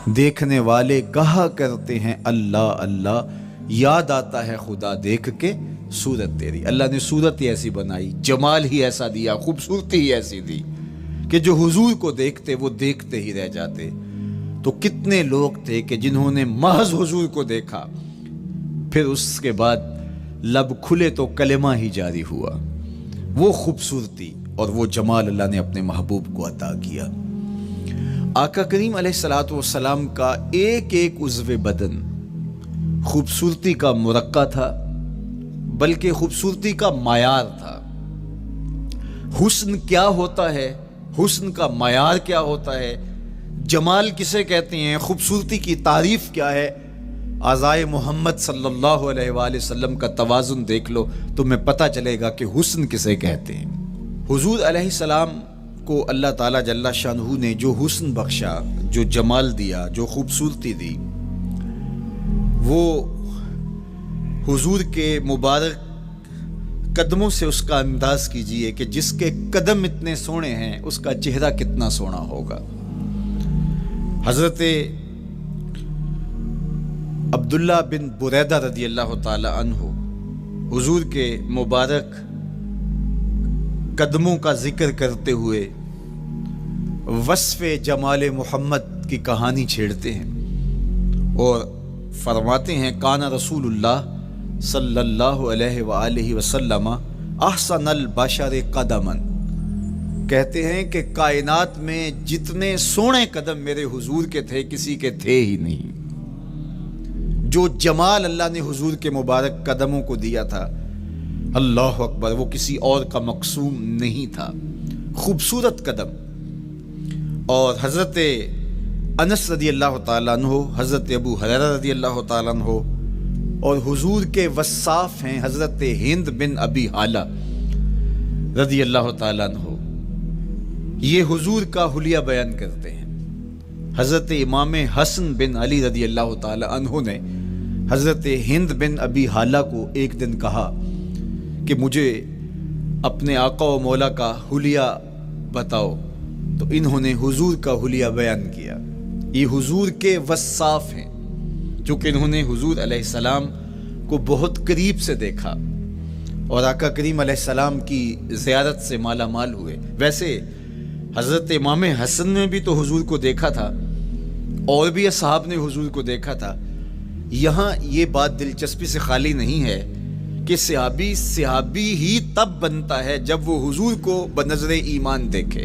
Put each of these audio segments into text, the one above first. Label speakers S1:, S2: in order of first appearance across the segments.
S1: دیکھنے والے کہا کرتے ہیں اللہ اللہ، یاد آتا ہے خدا دیکھ کے صورت تیری۔ اللہ نے صورت ہی ایسی بنائی، جمال ہی ایسا دیا، خوبصورتی ہی ایسی دی کہ جو حضور کو دیکھتے وہ دیکھتے ہی رہ جاتے۔ تو کتنے لوگ تھے کہ جنہوں نے محض حضور کو دیکھا، پھر اس کے بعد لب کھلے تو کلمہ ہی جاری ہوا۔ وہ خوبصورتی اور وہ جمال اللہ نے اپنے محبوب کو عطا کیا۔ آقا کریم علیہ الصلوۃ والسلام کا ایک ایک عضو بدن خوبصورتی کا مرقع تھا، بلکہ خوبصورتی کا معیار تھا۔ حسن کیا ہوتا ہے، حسن کا معیار کیا ہوتا ہے، جمال کسے کہتے ہیں، خوبصورتی کی تعریف کیا ہے، اعضائے محمد صلی اللہ علیہ وآلہ وسلم کا توازن دیکھ لو، تمہیں پتہ چلے گا کہ حسن کسے کہتے ہیں۔ حضور علیہ السلام کو اللہ تعالیٰ جل شانہ نے جو حسن بخشا، جو جمال دیا، جو خوبصورتی دی، وہ حضور کے مبارک قدموں سے اس کا انداز کیجئے کہ جس کے قدم اتنے سونے ہیں اس کا چہرہ کتنا سونا ہوگا۔ حضرت عبداللہ بن بریدہ رضی اللہ تعالی عنہ حضور کے مبارک قدموں کا ذکر کرتے ہوئے وصف جمال محمد کی کہانی چھیڑتے ہیں اور فرماتے ہیں کان رسول اللہ صلی اللہ علیہ وآلہ وسلم احسن البشر قدما، کہتے ہیں کہ کائنات میں جتنے سونے قدم میرے حضور کے تھے کسی کے تھے ہی نہیں۔ جو جمال اللہ نے حضور کے مبارک قدموں کو دیا تھا، اللہ اکبر، وہ کسی اور کا مقسوم نہیں تھا۔ خوبصورت قدم۔ اور حضرت انس رضی اللہ تعالیٰ عنہ، حضرت ابو ہریرہ رضی اللہ تعالیٰ عنہ، اور حضور کے وصاف ہیں حضرت ہند بن ابی حالہ رضی اللہ تعالیٰ عنہ، یہ حضور کا حلیہ بیان کرتے ہیں۔ حضرت امام حسن بن علی رضی اللہ تعالیٰ عنہ نے حضرت ہند بن ابی حالہ کو ایک دن کہا کہ مجھے اپنے آقا و مولا کا حلیہ بتاؤ، تو انہوں نے حضور کا حلیہ بیان کیا۔ یہ حضور کے وصاف ہیں، چونکہ انہوں نے حضور علیہ السلام کو بہت قریب سے دیکھا اور آقا کریم علیہ السلام کی زیارت سے مالا مال ہوئے۔ ویسے حضرت امام حسن نے بھی تو حضور کو دیکھا تھا، اور بھی اصحاب نے حضور کو دیکھا تھا۔ یہاں یہ بات دلچسپی سے خالی نہیں ہے کہ صحابی ہی تب بنتا ہے جب وہ حضور کو بنظر ایمان دیکھے،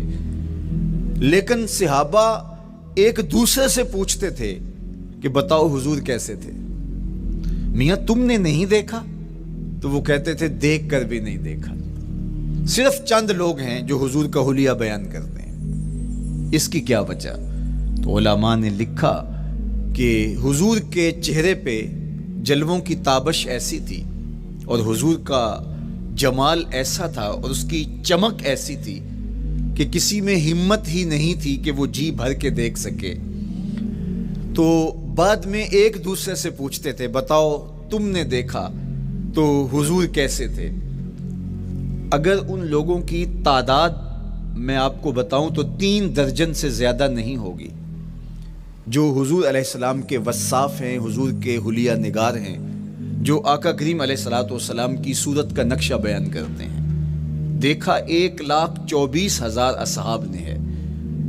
S1: لیکن صحابہ ایک دوسرے سے پوچھتے تھے کہ بتاؤ حضور کیسے تھے؟ میاں تم نے نہیں دیکھا؟ تو وہ کہتے تھے دیکھ کر بھی نہیں دیکھا۔ صرف چند لوگ ہیں جو حضور کا حلیہ بیان کرتے ہیں۔ اس کی کیا وجہ؟ تو علماء نے لکھا کہ حضور کے چہرے پہ جلووں کی تابش ایسی تھی اور حضور کا جمال ایسا تھا اور اس کی چمک ایسی تھی کہ کسی میں ہمت ہی نہیں تھی کہ وہ جی بھر کے دیکھ سکے۔ تو بعد میں ایک دوسرے سے پوچھتے تھے بتاؤ تم نے دیکھا تو حضور کیسے تھے؟ اگر ان لوگوں کی تعداد میں آپ کو بتاؤں تو 3 درجن سے زیادہ نہیں ہوگی جو حضور علیہ السلام کے وصاف ہیں، حضور کے حلیہ نگار ہیں، جو آقا کریم علیہ الصلوۃ والسلام کی صورت کا نقشہ بیان کرتے ہیں۔ دیکھا 1,24,000 اصحاب نے ہے،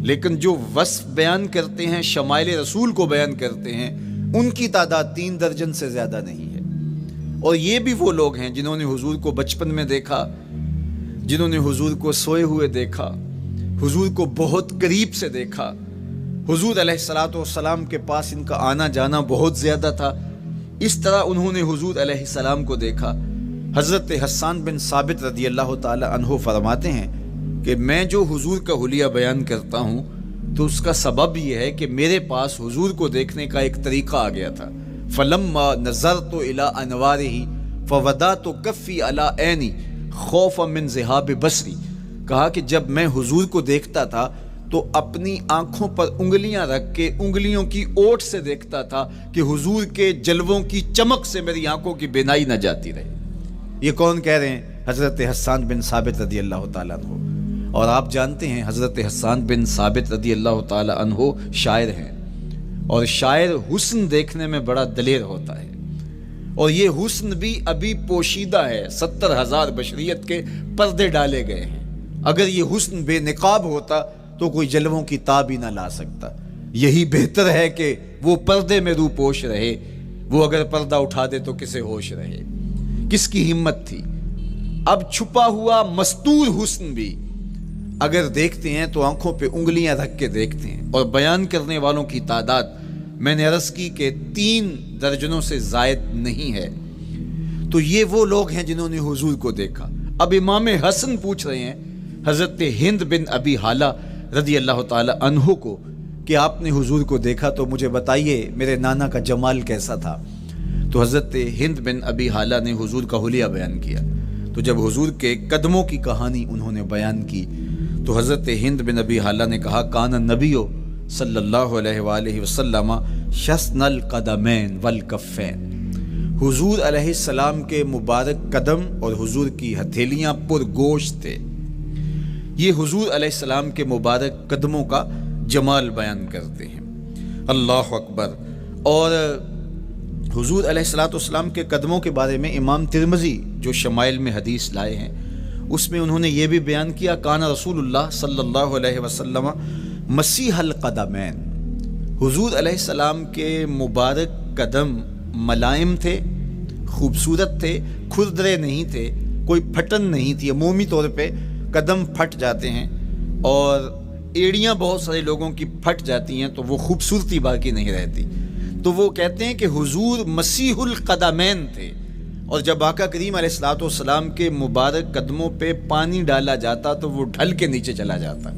S1: لیکن جو وصف بیان کرتے ہیں، شمائل رسول کو بیان کرتے ہیں، ان کی تعداد 3 درجن سے زیادہ نہیں ہے۔ اور یہ بھی وہ لوگ ہیں جنہوں نے حضور کو بچپن میں دیکھا، جنہوں نے حضور کو سوئے ہوئے دیکھا، حضور کو بہت قریب سے دیکھا۔ حضور علیہ الصلوۃ والسلام کے پاس ان کا آنا جانا بہت زیادہ تھا، اس طرح انہوں نے حضور علیہ السلام کو دیکھا۔ حضرت حسان بن ثابت رضی اللہ تعالی عنہ فرماتے ہیں کہ میں جو حضور کا حلیہ بیان کرتا ہوں تو اس کا سبب یہ ہے کہ میرے پاس حضور کو دیکھنے کا ایک طریقہ آ گیا تھا۔ فلما نظرت الی انوارہ فوضعت کفی علی عینی خوفا من ذہاب بصری، کہا کہ جب میں حضور کو دیکھتا تھا تو اپنی آنکھوں پر انگلیاں رکھ کے انگلیوں کی اوٹ سے دیکھتا تھا کہ حضور کے جلووں کی چمک سے میری آنکھوں کی بینائی نہ جاتی رہے۔ یہ کون کہہ رہے ہیں؟ حضرت حسان بن ثابت رضی اللہ تعالیٰ عنہ۔ اور آپ جانتے ہیں حضرت حسان بن ثابت رضی اللہ تعالیٰ عنہ شاعر ہیں، اور شاعر حسن دیکھنے میں بڑا دلیر ہوتا ہے، اور یہ حسن بھی ابھی پوشیدہ ہے، 70,000 بشریت کے پردے ڈالے گئے ہیں۔ اگر یہ حسن بے نقاب ہوتا تو کوئی جلووں کی تاب ہی نہ لا سکتا۔ یہی بہتر ہے کہ وہ پردے میں روح پوش رہے، وہ اگر پردہ اٹھا دے تو کسے ہوش رہے، کس کی ہمت تھی۔ اب چھپا ہوا مستور حسن بھی اگر دیکھتے ہیں تو آنکھوں پہ انگلیاں رکھ کے دیکھتے ہیں، اور بیان کرنے والوں کی تعداد میں نے عرض کی کہ 3 درجنوں سے زائد نہیں ہے۔ تو یہ وہ لوگ ہیں جنہوں نے حضور کو دیکھا۔ اب امام حسن پوچھ رہے ہیں حضرت ہند بن ابی حالہ رضی اللہ تعالی عنہ کو کہ آپ نے حضور کو دیکھا تو مجھے بتائیے میرے نانا کا جمال کیسا تھا۔ تو حضرت ہند بن ابی حالہ نے حضور کا حلیہ بیان کیا۔ تو جب حضور کے قدموں کی کہانی انہوں نے بیان کی تو حضرت ہند بن ابی حالہ نے کہا کان النبی صلی اللہ علیہ وآلہ وسلم شسن القدمین والکفین، حضور علیہ السلام کے مبارک قدم اور حضور کی ہتھیلیاں پر گوشت تھے۔ یہ حضور علیہ السلام کے مبارک قدموں کا جمال بیان کرتے ہیں۔ اللہ اکبر۔ اور حضور علیہ السلام کے قدموں کے بارے میں امام ترمذی جو شمائل میں حدیث لائے ہیں اس میں انہوں نے یہ بھی بیان کیا کان رسول اللہ صلی اللہ علیہ وسلم مسیح القدمین، حضور علیہ السلام کے مبارک قدم ملائم تھے، خوبصورت تھے، کھردرے نہیں تھے، کوئی پھٹن نہیں تھی۔ عمومی طور پہ قدم پھٹ جاتے ہیں اور ایڑیاں بہت سارے لوگوں کی پھٹ جاتی ہیں تو وہ خوبصورتی باقی نہیں رہتی۔ تو وہ کہتے ہیں کہ حضور مسیح القدمین تھے، اور جب آقا کریم علیہ الصلوۃ والسلام کے مبارک قدموں پہ پانی ڈالا جاتا تو وہ ڈھل کے نیچے چلا جاتا۔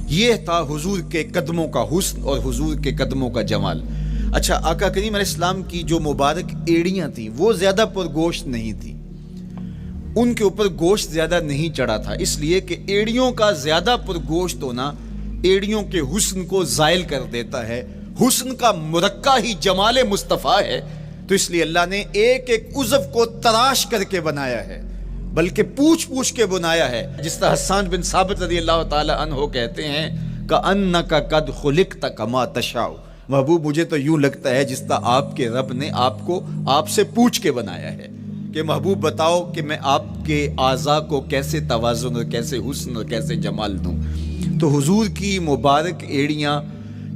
S1: یہ تھا حضور کے قدموں کا حسن اور حضور کے قدموں کا جمال۔ اچھا، آقا کریم علیہ السلام کی جو مبارک ایڑیاں تھیں وہ زیادہ پرگوشت نہیں تھیں، ان کے اوپر گوشت زیادہ نہیں چڑھا تھا، اس لیے کہ ایڑیوں کا زیادہ پرگوشت ہونا ایڑیوں کے حسن کو زائل کر دیتا ہے۔ حسن کا مرقع ہی جمال مصطفیٰ ہے، تو اس لیے اللہ نے ایک ایک عضو کو تراش کر کے بنایا ہے، بلکہ پوچھ پوچھ کے بنایا ہے۔ جس طرح حسان بن ثابت رضی اللہ تعالی عنہ کہتے ہیں کأنک قد خلقت کما تشاء، محبوب مجھے تو یوں لگتا ہے جس طرح آپ کے رب نے آپ کو آپ سے پوچھ کے بنایا ہے کہ محبوب بتاؤ کہ میں آپ کے اعضاء کو کیسے توازن اور کیسے حسن اور کیسے جمال دوں۔ تو حضور کی مبارک ایڑیاں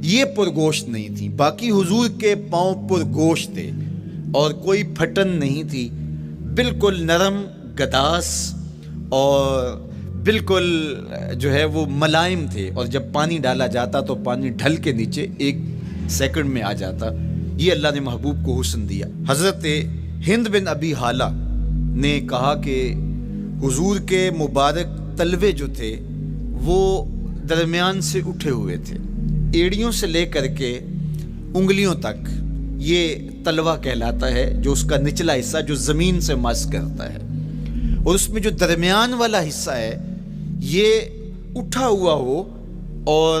S1: یہ پرگوشت نہیں تھیں، باقی حضور کے پاؤں پرگوشت تھے اور کوئی پھٹن نہیں تھی، بالکل نرم گداس اور بالکل جو ہے وہ ملائم تھے، اور جب پانی ڈالا جاتا تو پانی ڈھل کے نیچے 1 سیکنڈ میں آ جاتا۔ یہ اللہ نے محبوب کو حسن دیا۔ حضرت ہند بن ابی حالہ نے کہا کہ حضور کے مبارک تلوے جو تھے وہ درمیان سے اٹھے ہوئے تھے، ایڑیوں سے لے کر کے انگلیوں تک یہ تلوہ کہلاتا ہے، جو اس کا نچلا حصہ جو زمین سے مس کرتا ہے، اور اس میں جو درمیان والا حصہ ہے یہ اٹھا ہوا ہو اور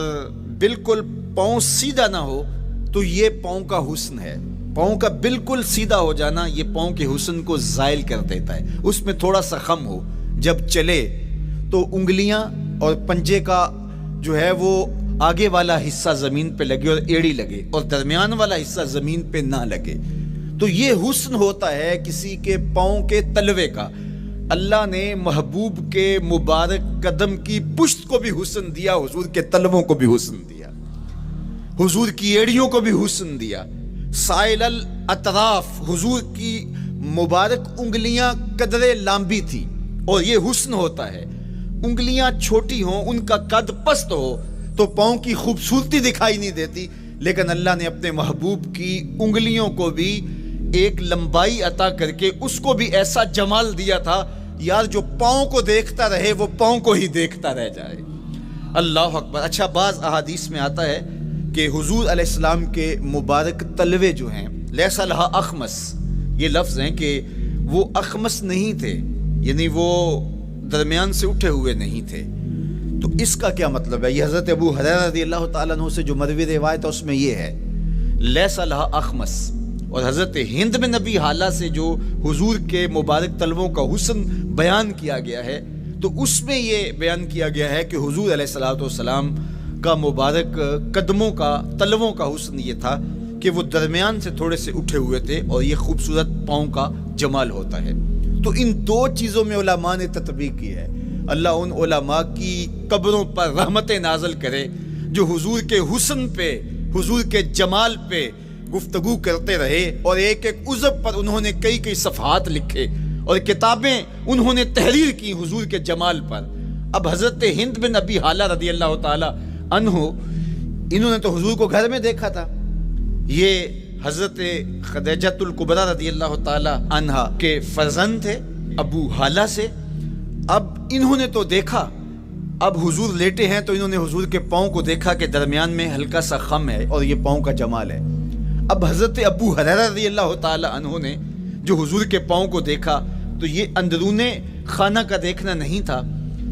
S1: بالکل پاؤں سیدھا نہ ہو تو یہ پاؤں کا حسن ہے۔ پاؤں کا بالکل سیدھا ہو جانا یہ پاؤں کے حسن کو زائل کر دیتا ہے۔ اس میں تھوڑا سا خم ہو، جب چلے تو انگلیاں اور پنجے کا جو ہے وہ آگے والا حصہ زمین پہ لگے اور ایڑی لگے، اور درمیان والا حصہ زمین پہ نہ لگے، تو یہ حسن ہوتا ہے کسی کے پاؤں کے تلوے کا۔ اللہ نے محبوب کے مبارک قدم کی پشت کو بھی حسن دیا، حضور کے تلووں کو بھی حسن دیا، حضور کی ایڑیوں کو بھی حسن دیا۔ سائل الاطراف، حضور کی مبارک انگلیاں قدرے لامبی تھی، اور یہ حسن ہوتا ہے۔ انگلیاں چھوٹی ہوں، ان کا قد پست ہو تو پاؤں کی خوبصورتی دکھائی نہیں دیتی، لیکن اللہ نے اپنے محبوب کی انگلیوں کو بھی ایک لمبائی عطا کر کے اس کو بھی ایسا جمال دیا تھا یار جو پاؤں کو دیکھتا رہے وہ پاؤں کو ہی دیکھتا رہ جائے۔ اللہ اکبر۔ اچھا، بعض احادیث میں آتا ہے کہ حضور علیہ السلام کے مبارک تلوے جو ہیں لیس لہا اخمس، یہ لفظ ہیں کہ وہ اخمس نہیں تھے، یعنی وہ درمیان سے اٹھے ہوئے نہیں تھے۔ تو اس کا کیا مطلب ہے؟ یہ حضرت ابو ہریرہ رضی اللہ تعالیٰ عنہ سے جو مروی روایت ہے اس میں یہ ہے لیس لہا اخمس، اور حضرت ہند بن ابی حالہ سے جو حضور کے مبارک تلووں کا حسن بیان کیا گیا ہے تو اس میں یہ بیان کیا گیا ہے کہ حضور علیہ الصلوۃ والسلام کا مبارک قدموں کا تلووں کا حسن یہ تھا کہ وہ درمیان سے تھوڑے سے اٹھے ہوئے تھے اور یہ خوبصورت پاؤں کا جمال ہوتا ہے۔ تو ان دو چیزوں میں علماء نے تطبیق کی ہے۔ اللہ ان علماء کی قبروں پر رحمتیں نازل کرے جو حضور کے حسن پہ، حضور کے جمال پہ گفتگو کرتے رہے، اور ایک ایک عضو پر انہوں نے کئی کئی صفحات لکھے اور کتابیں انہوں نے تحریر کی حضور کے جمال پر۔ اب حضرت ہند بن ابی حالہ رضی اللہ تعالی عنہ، انہوں نے تو حضور کو گھر میں دیکھا تھا، یہ حضرت خدیجۃ الکبریٰ رضی اللہ تعالی عنہا کے فرزند تھے ابو حالہ سے۔ اب انہوں نے تو دیکھا، اب حضور لیٹے ہیں تو انہوں نے حضور کے پاؤں کو دیکھا کہ درمیان میں ہلکا سا خم ہے اور یہ پاؤں کا جمال ہے۔ اب حضرت ابو ہریرہ رضی اللہ تعالی عنہ نے جو حضور کے پاؤں کو دیکھا تو یہ اندرون خانہ کا دیکھنا نہیں تھا،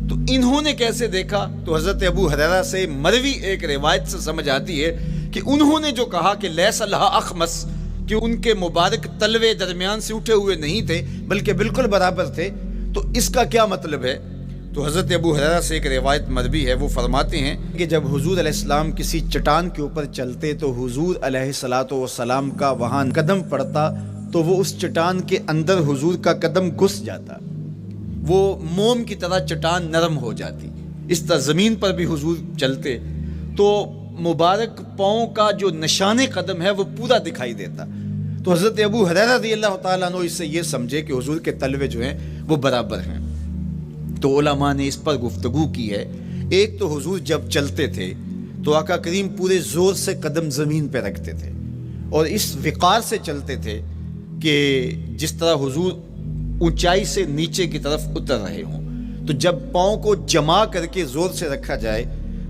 S1: تو انہوں نے کیسے دیکھا؟ تو حضرت ابو ہریرہ سے مروی ایک روایت سے سمجھ آتی ہے کہ انہوں نے جو کہا کہ لیس لہا اخمس، کہ ان کے مبارک تلوے درمیان سے اٹھے ہوئے نہیں تھے بلکہ بالکل برابر تھے، تو اس کا کیا مطلب ہے؟ تو حضرت ابو ہریرہ سے ایک روایت مروی ہے، وہ فرماتے ہیں کہ جب حضور علیہ السلام کسی چٹان کے اوپر چلتے تو حضور علیہ السلام کا وہاں قدم پڑتا تو وہ اس چٹان کے اندر حضور کا قدم گھس جاتا، وہ موم کی طرح چٹان نرم ہو جاتی۔ اس طرح زمین پر بھی حضور چلتے تو مبارک پاؤں کا جو نشان قدم ہے وہ پورا دکھائی دیتا۔ تو حضرت ابو ہریرہ رضی اللہ تعالیٰ عنہ اس سے یہ سمجھے کہ حضور کے تلوے جو ہیں وہ برابر ہیں۔ تو علماء نے اس پر گفتگو کی ہے۔ ایک تو حضور جب چلتے تھے تو آقا کریم پورے زور سے قدم زمین پہ رکھتے تھے اور اس وقار سے چلتے تھے کہ جس طرح حضور اونچائی سے نیچے کی طرف اتر رہے ہوں، تو جب پاؤں کو جما کر کے زور سے رکھا جائے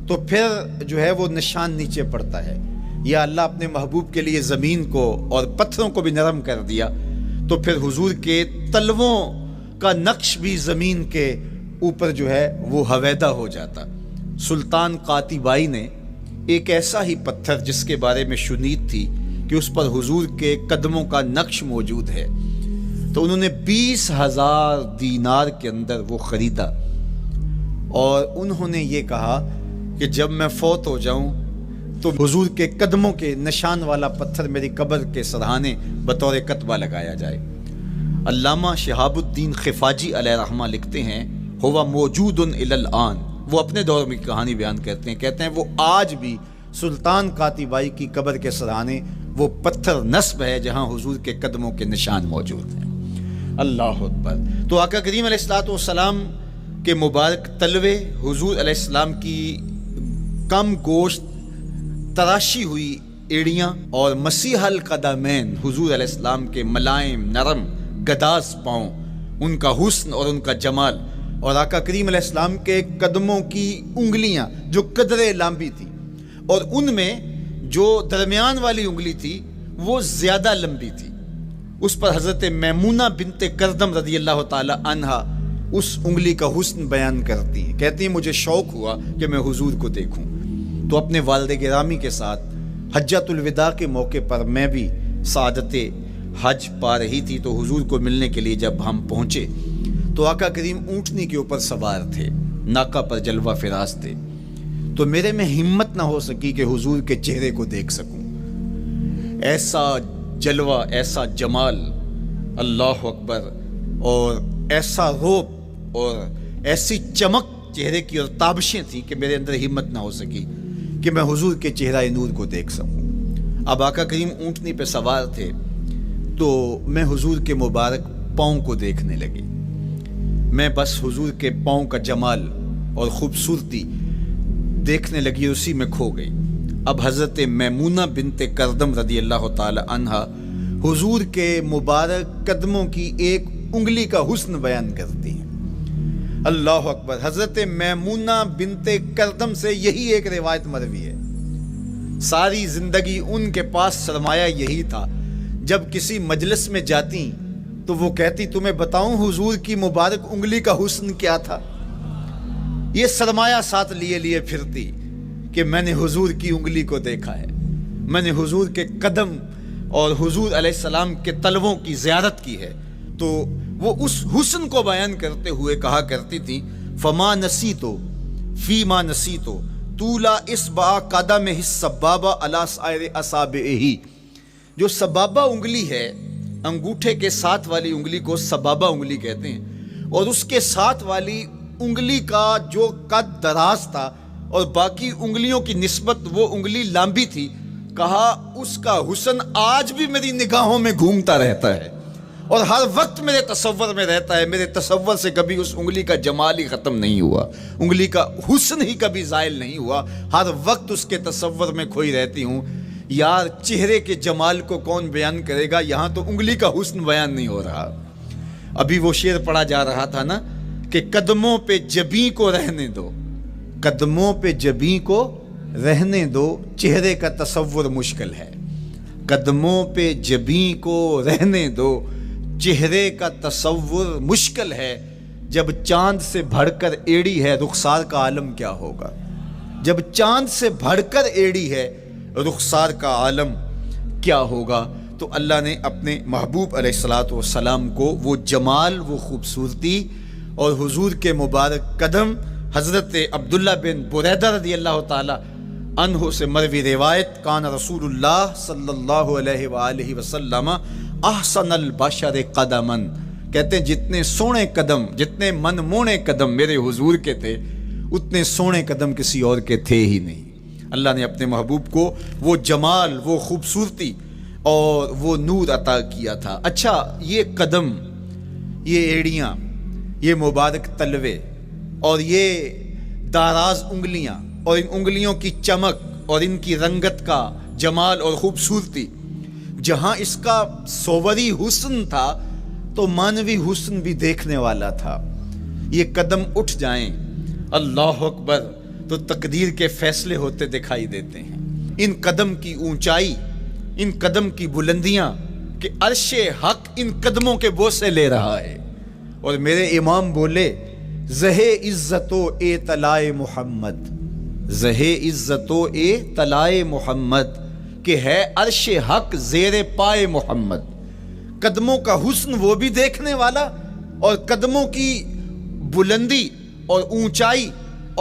S1: تو پھر جو ہے وہ نشان نیچے پڑتا ہے۔ یا اللہ اپنے محبوب کے لیے زمین کو اور پتھروں کو بھی نرم کر دیا تو پھر حضور کے تلووں کا نقش بھی زمین کے اوپر جو ہے وہ حویدہ ہو جاتا۔ سلطان قاتبائی نے ایک ایسا ہی پتھر جس کے بارے میں شنید تھی کہ اس پر حضور کے قدموں کا نقش موجود ہے، تو انہوں نے 20,000 دینار کے اندر وہ خریدا اور انہوں نے یہ کہا کہ جب میں فوت ہو جاؤں تو حضور کے قدموں کے نشان والا پتھر میری قبر کے سرہانے بطور کتبہ لگایا جائے۔ علامہ شہاب الدین خفاجی علیہ رحمہ لکھتے ہیں ہوا موجود الی الآن، وہ اپنے دور میں کہانی بیان کرتے ہیں وہ آج بھی سلطان قاتبائی کی قبر کے سرہانے وہ پتھر نصب ہے جہاں حضور کے قدموں کے نشان موجود ہیں۔ اللہ اکبر۔ تو آقا کریم علیہ السلام کے مبارک تلوے، حضور علیہ السلام کی کم گوشت تراشی ہوئی ایڑیاں اور مسیح القدمین، حضور علیہ السلام کے ملائم نرم گداز پاؤں، ان کا حسن اور ان کا جمال، اور آقا کریم علیہ السلام کے قدموں کی انگلیاں جو قدرے لمبی تھی اور ان میں جو درمیان والی انگلی تھی وہ زیادہ لمبی تھی، اس پر حضرت میمونہ بنت کردم رضی اللہ تعالی عنہا اس انگلی کا حسن بیان کرتی ہیں، کہتی ہیں مجھے شوق ہوا کہ میں حضور کو دیکھوں، تو اپنے والد گرامی کے ساتھ حجۃ الوداع کے موقع پر میں بھی سعادت حج پا رہی تھی، تو حضور کو ملنے کے لیے جب ہم پہنچے تو آقا کریم اونٹنی کے اوپر سوار تھے، ناکا پر جلوہ فراز تھے، تو میرے میں ہمت نہ ہو سکی کہ حضور کے چہرے کو دیکھ سکوں۔ ایسا جلوہ، ایسا جمال، اللہ اکبر، اور ایسا روپ اور ایسی چمک چہرے کی اور تابشیں تھیں کہ میرے اندر ہمت نہ ہو سکی کہ میں حضور کے چہرہ نور کو دیکھ سکوں۔ اب آقا کریم اونٹنی پہ سوار تھے تو میں حضور کے مبارک پاؤں کو دیکھنے لگی، میں بس حضور کے پاؤں کا جمال اور خوبصورتی دیکھنے لگی، اسی میں کھو گئی۔ اب حضرت میمونہ بنت کردم رضی اللہ تعالی عنہا حضور کے مبارک قدموں کی ایک انگلی کا حسن بیان کرتی ہیں۔ اللہ اکبر۔ حضرت میمونہ بنت کردم سے یہی ایک روایت مروی ہے، ساری زندگی ان کے پاس سرمایہ یہی تھا، جب کسی مجلس میں جاتی تو وہ کہتی تمہیں بتاؤں حضور کی مبارک انگلی کا حسن کیا تھا، یہ سرمایہ ساتھ لیے لیے پھرتی کہ میں نے حضور کی انگلی کو دیکھا ہے، میں نے حضور کے قدم اور حضور علیہ السلام کے تلووں کی زیارت کی ہے۔ تو وہ اس حسن کو بیان کرتے ہوئے کہا کرتی تھی فما نسیتو فیما نسیتو طولا اصبع قدمہ السبابہ علی سائر اصابعہ، جو سبابہ انگلی ہے، انگوٹھے کے ساتھ والی انگلی کو سبابہ انگلی کہتے ہیں، اور اس کے ساتھ والی انگلی کا جو قد دراز تھا اور باقی انگلیوں کی نسبت وہ انگلی لمبی تھی، کہا اس کا حسن آج بھی میری نگاہوں میں گھومتا رہتا ہے اور ہر وقت میرے تصور میں رہتا ہے، میرے تصور سے کبھی اس انگلی کا جمال ہی ختم نہیں ہوا، انگلی کا حسن ہی کبھی زائل نہیں ہوا، ہر وقت اس کے تصور میں کھوئی رہتی ہوں۔ یار چہرے کے جمال کو کون بیان کرے گا، یہاں تو انگلی کا حسن بیان نہیں ہو رہا۔ ابھی وہ شعر پڑھا جا رہا تھا نا کہ قدموں پہ جبیں کو رہنے دو، قدموں پہ جبیں کو رہنے دو، چہرے کا تصور مشکل ہے، قدموں پہ جبیں کو رہنے دو، چہرے کا تصور مشکل ہے، جب چاند سے بڑھ کر ایڑی ہے رخسار کا عالم کیا ہوگا، جب چاند سے بڑھ کر ایڑی ہے رخسار کا عالم کیا ہوگا۔ تو اللہ نے اپنے محبوب علیہ الصلوۃ والسلام کو وہ جمال، وہ خوبصورتی اور حضور کے مبارک قدم، حضرت عبداللہ بن بریدہ رضی اللہ تعالی عنہ سے مروی روایت، کان رسول اللہ صلی اللہ علیہ وآلہ وسلم احسن البشر قدما، کہتے ہیں جتنے سونے قدم، جتنے من مونے قدم میرے حضور کے تھے، اتنے سونے قدم کسی اور کے تھے ہی نہیں۔ اللہ نے اپنے محبوب کو وہ جمال، وہ خوبصورتی اور وہ نور عطا کیا تھا۔ اچھا، یہ قدم، یہ ایڑیاں، یہ مبارک تلوے اور یہ داراز انگلیاں اور ان انگلیوں کی چمک اور ان کی رنگت کا جمال اور خوبصورتی، جہاں اس کا صوری حسن تھا تو مانوی حسن بھی دیکھنے والا تھا۔ یہ قدم اٹھ جائیں، اللہ اکبر، تو تقدیر کے فیصلے ہوتے دکھائی دیتے ہیں۔ ان قدم کی اونچائی، ان قدم کی بلندیاں کہ عرش حق ان قدموں کے بوسے لے رہا ہے۔ اور میرے امام بولے، زہ عزت و اے طلائے محمد، زہ عزت و اے طلائے محمد، کہ ہے عرش حق زیر پائے محمد۔ قدموں کا حسن وہ بھی دیکھنے والا، اور قدموں کی بلندی اور اونچائی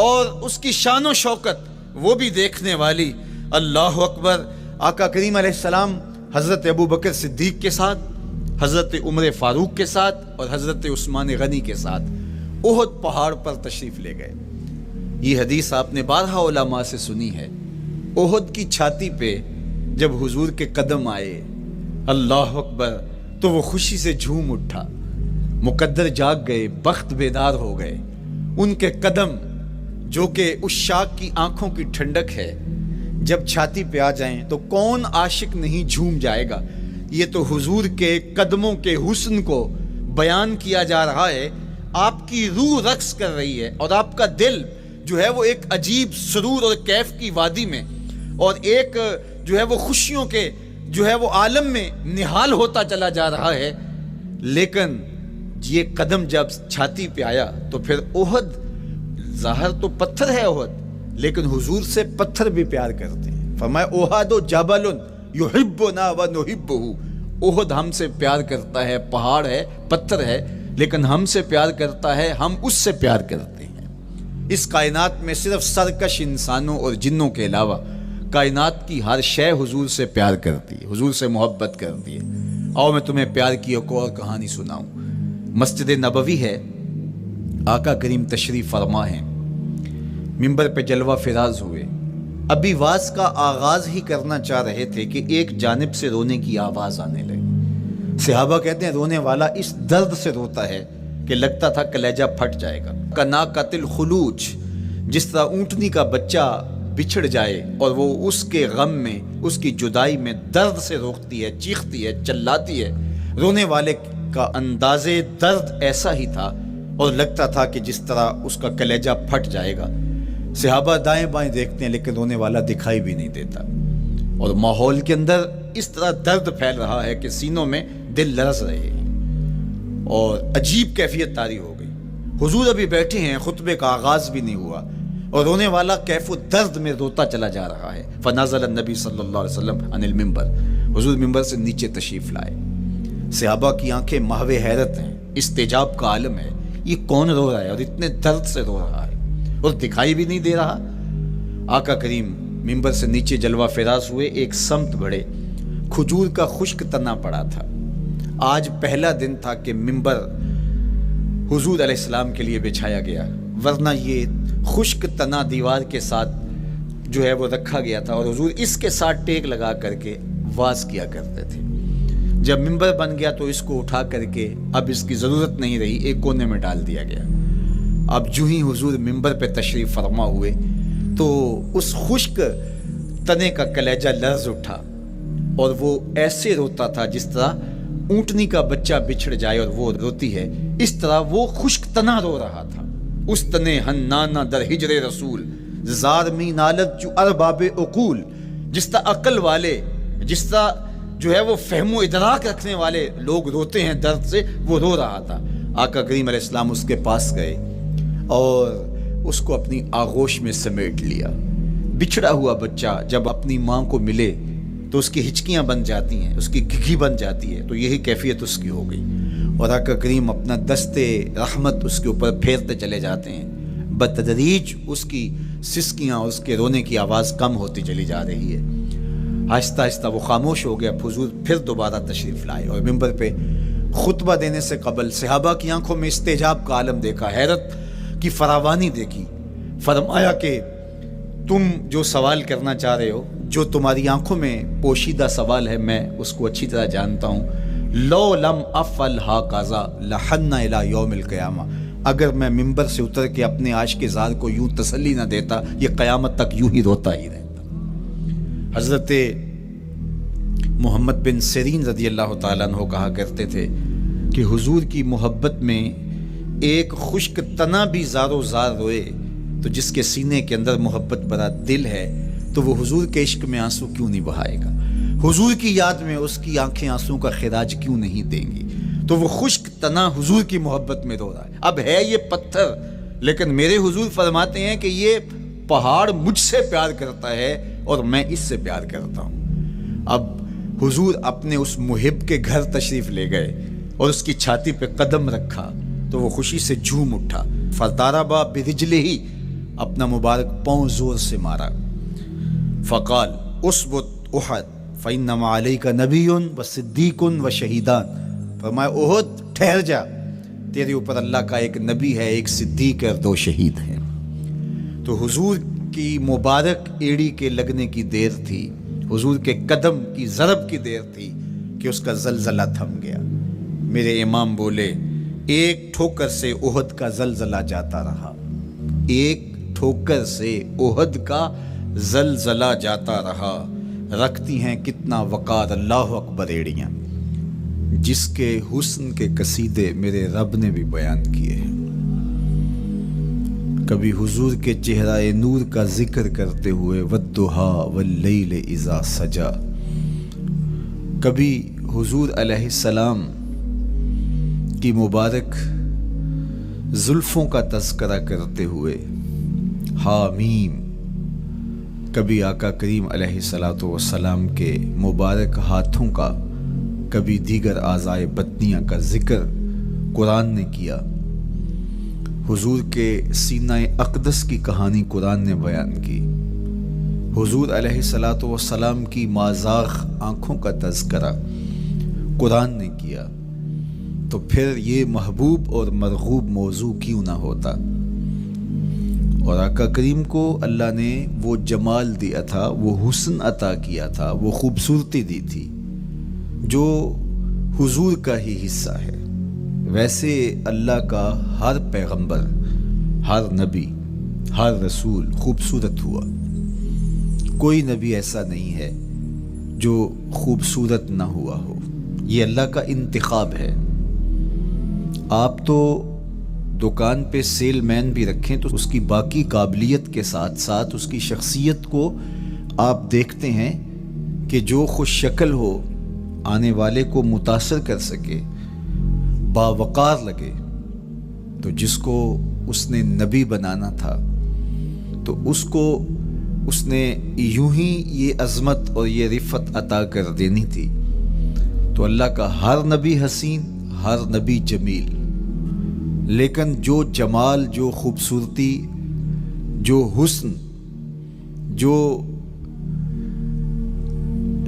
S1: اور اس کی شان و شوکت وہ بھی دیکھنے والی۔ اللہ اکبر۔ آقا کریم علیہ السلام حضرت ابوبکر صدیق کے ساتھ، حضرت عمر فاروق کے ساتھ اور حضرت عثمان غنی کے ساتھ احد پہاڑ پر تشریف لے گئے۔ یہ حدیث آپ نے بارہا علماء سے سنی ہے۔ احد کی چھاتی پہ جب حضور کے قدم آئے، اللہ اکبر، تو وہ خوشی سے جھوم اٹھا، مقدر جاگ گئے، بخت بیدار ہو گئے۔ ان کے قدم جو کہ عشاق کی آنکھوں کی ٹھنڈک ہے، جب چھاتی پہ آ جائیں تو کون عاشق نہیں جھوم جائے گا۔ یہ تو حضور کے قدموں کے حسن کو بیان کیا جا رہا ہے، آپ کی روح رقص کر رہی ہے اور آپ کا دل جو ہے وہ ایک عجیب سرور اور کیف کی وادی میں اور ایک جو ہے وہ خوشیوں کے جو ہے وہ عالم میں نہال ہوتا چلا جا رہا ہے۔ لیکن یہ قدم جب چھاتی پہ آیا تو پھر احد، ظاہر تو پتھر ہے احد، لیکن حضور سے پتھر بھی پیار کرتے ہیں۔ فرمایا احد جبل یحبنا ونحبہ، احد ہم سے پیار کرتا ہے، پہاڑ ہے، پتھر ہے، لیکن ہم سے پیار کرتا ہے، ہم اس سے پیار کرتے ہیں۔ اس کائنات میں صرف سرکش انسانوں اور جنوں کے علاوہ کائنات کی ہر شے حضور سے پیار کرتی ہے، حضور سے محبت کرتی ہے۔ آؤ میں تمہیں پیار کی ایک اور کہانی سناؤں۔ مسجد نبوی ہے، آقا کریم تشریف فرما ہیں، منبر پہ جلوہ فراز ہوئے، ابھی واز کا آغاز ہی کرنا چاہ رہے تھے کہ ایک جانب سے رونے کی آواز آنے لگی۔ صحابہ کہتے ہیں رونے والا اس درد سے روتا ہے کہ لگتا تھا کلیجہ پھٹ جائے گا۔ کناقۃ الخلوج، جس طرح اونٹنی کا بچہ بچھڑ جائے اور وہ اس کے غم میں، اس کی جدائی میں درد سے روتی ہے، چیختی ہے، چلاتی ہے، رونے والے کا انداز درد ایسا ہی تھا اور لگتا تھا کہ جس طرح اس کا کلیجہ پھٹ جائے گا۔ صحابہ دائیں بائیں دیکھتے ہیں لیکن رونے والا دکھائی بھی نہیں دیتا، اور ماحول کے اندر اس طرح درد پھیل رہا ہے کہ سینوں میں دل لرز رہے ہیں اور عجیب کیفیت طاری ہو گئی۔ حضور ابھی بیٹھے ہیں، خطبے کا آغاز بھی نہیں ہوا اور رونے والا کیف و درد میں روتا چلا جا رہا ہے۔ فنزل النبی صلی اللہ علیہ وسلم عن المنبر، حضور منبر سے نیچے تشریف لائے۔ صحابہ کی آنکھیں محو حیرت ہیں، استجاب کا عالم ہے، یہ کون رو رہا ہے اور اتنے درد سے رو رہا ہے اور دکھائی بھی نہیں دے رہا۔ آقا کریم منبر سے نیچے جلوہ فراز ہوئے، ایک سمت بڑھے، کھجور کا خشک تنا پڑا تھا۔ آج پہلا دن تھا کہ منبر حضور علیہ السلام کے لیے بچھایا گیا، ورنہ یہ خشک تنا دیوار کے ساتھ جو ہے وہ رکھا گیا تھا اور حضور اس کے ساتھ ٹیک لگا کر کے واز کیا کرتے تھے۔ جب منبر بن گیا تو اس کو اٹھا کر کے اب اس کی ضرورت نہیں رہی، ایک کونے میں ڈال دیا گیا۔ اب جو ہی حضور منبر پہ تشریف فرما ہوئے تو اس خشک تنے کا کلیجہ لرز اٹھا اور وہ ایسے روتا تھا جس طرح اونٹنی کا بچہ بچھڑ جائے اور وہ روتی ہے، اس طرح وہ خشک تنا رو رہا تھا۔ اس تنے ہنانا در ہجر رسول زار می نالت جو ارباب عقول، جس طرح عقل والے، جس طرح جو ہے وہ فہم و ادراک رکھنے والے لوگ روتے ہیں درد سے، وہ رو رہا تھا۔ آقا کریم علیہ السلام اس کے پاس گئے اور اس کو اپنی آغوش میں سمیٹ لیا۔ بچھڑا ہوا بچہ جب اپنی ماں کو ملے تو اس کی ہچکیاں بن جاتی ہیں، اس کی گھگھی بن جاتی ہے، تو یہی کیفیت اس کی ہو گئی، اور آقا کریم اپنا دستے رحمت اس کے اوپر پھیرتے چلے جاتے ہیں۔ بتدریج اس کی سسکیاں، اس کے رونے کی آواز کم ہوتی چلی جا رہی ہے۔ آہستہ آہستہ وہ خاموش ہو گیا۔ حضور پھر دوبارہ تشریف لائے اور منبر پہ خطبہ دینے سے قبل صحابہ کی آنکھوں میں استعجاب کا عالم دیکھا، حیرت کی فراوانی دیکھی۔ فرمایا کہ تم جو سوال کرنا چاہ رہے ہو، جو تمہاری آنکھوں میں پوشیدہ سوال ہے، میں اس کو اچھی طرح جانتا ہوں۔ لو لم افعل ھکذا لحن الی یوم القیامہ، اگر میں منبر سے اتر کے اپنے عاشق زار کو یوں تسلی نہ دیتا، یہ قیامت تک یوں ہی روتا ہی رہتا۔ حضرت محمد بن سیرین رضی اللہ تعالیٰ عنہ کہا کرتے تھے کہ حضور کی محبت میں ایک خشک تنا بھی زار و زار روئے تو جس کے سینے کے اندر محبت بھرا دل ہے تو وہ حضور کے عشق میں آنسو کیوں نہیں بہائے گا؟ حضور کی یاد میں اس کی آنکھیں آنسو کا خراج کیوں نہیں دیں گی؟ تو وہ خشک تنا حضور کی محبت میں رو رہا ہے۔ اب ہے یہ پتھر، لیکن میرے حضور فرماتے ہیں کہ یہ پہاڑ مجھ سے پیار کرتا ہے اور میں اس سے پیار کرتا ہوں۔ اب حضور اپنے اس محب کے گھر تشریف لے گئے اور اس کی چھاتی پہ قدم رکھا تو وہ خوشی سے جھوم اٹھا۔ فضاربا برجلہ ہی، اپنا مبارک پاؤں زور سے مارا۔ فقال اثبت احد فانما علیک نبی و صدیق و شہیدان، فرمایا احد ٹھہر جا، تیرے اوپر اللہ کا ایک نبی ہے، ایک صدیق اور 2 شہید ہیں۔ تو حضور کی مبارک ایڑی کے لگنے کی دیر تھی، حضور کے قدم کی ضرب کی دیر تھی کہ اس کا زلزلہ تھم گیا۔ میرے امام بولے ایک ٹھوکر سے احد کا زلزلہ جاتا رہا، ایک ٹھوکر سے احد کا زلزلہ جاتا رہا، رکھتی ہیں کتنا وقار اللہ اکبر ایڑیاں، جس کے حسن کے قصیدے میرے رب نے بھی بیان کیے ہیں۔ کبھی حضور کے چہرہ نور کا ذکر کرتے ہوئے والضحیٰ واللیل اذا سجا، کبھی حضور علیہ السلام کی مبارک زلفوں کا تذکرہ کرتے ہوئے حامیم، کبھی آقا کریم علیہ السلام کے مبارک ہاتھوں کا، کبھی دیگر اعضائے بطنیہ کا ذکر قرآن نے کیا۔ حضور کے سینہ اقدس کی کہانی قرآن نے بیان کی، حضور علیہ السلام کی مازاغ آنکھوں کا تذکرہ قرآن نے کیا، تو پھر یہ محبوب اور مرغوب موضوع کیوں نہ ہوتا؟ اور آقا کریم کو اللہ نے وہ جمال دیا تھا، وہ حسن عطا کیا تھا، وہ خوبصورتی دی تھی جو حضور کا ہی حصہ ہے۔ ویسے اللہ کا ہر پیغمبر، ہر نبی، ہر رسول خوبصورت ہوا، کوئی نبی ایسا نہیں ہے جو خوبصورت نہ ہوا ہو، یہ اللہ کا انتخاب ہے۔ آپ تو دکان پہ سیل مین بھی رکھیں تو اس کی باقی قابلیت کے ساتھ ساتھ اس کی شخصیت کو آپ دیکھتے ہیں کہ جو خوش شکل ہو، آنے والے کو متاثر کر سکے، باوقار لگے، تو جس کو اس نے نبی بنانا تھا تو اس کو اس نے یوں ہی یہ عظمت اور یہ رفت عطا کر دینی تھی۔ تو اللہ کا ہر نبی حسین، ہر نبی جمیل، لیکن جو جمال، جو خوبصورتی، جو حسن جو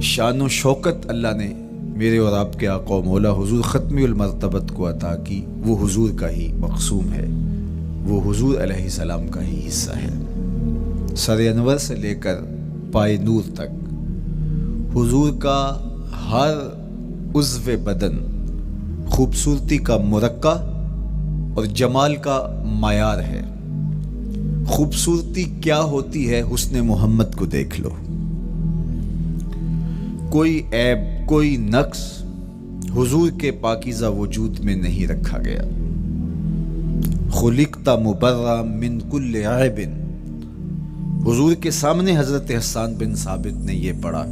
S1: شان و شوکت اللہ نے میرے اور آپ کے آقا و مولا حضور ختمی المرتبت کو عطا کی، وہ حضور کا ہی مقسوم ہے، وہ حضور علیہ السلام کا ہی حصہ ہے۔ سر انور سے لے کر پائے نور تک حضور کا ہر عضو بدن خوبصورتی کا مرقع اور جمال کا معیار ہے۔ خوبصورتی کیا ہوتی ہے؟ حسن محمد کو دیکھ لو، کوئی عیب کوئی نقص حضور کے پاکیزہ وجود میں نہیں رکھا گیا۔ خلقت مبرأ من کل عیب، حضور کے سامنے حضرت حسان بن ثابت نے یہ پڑھا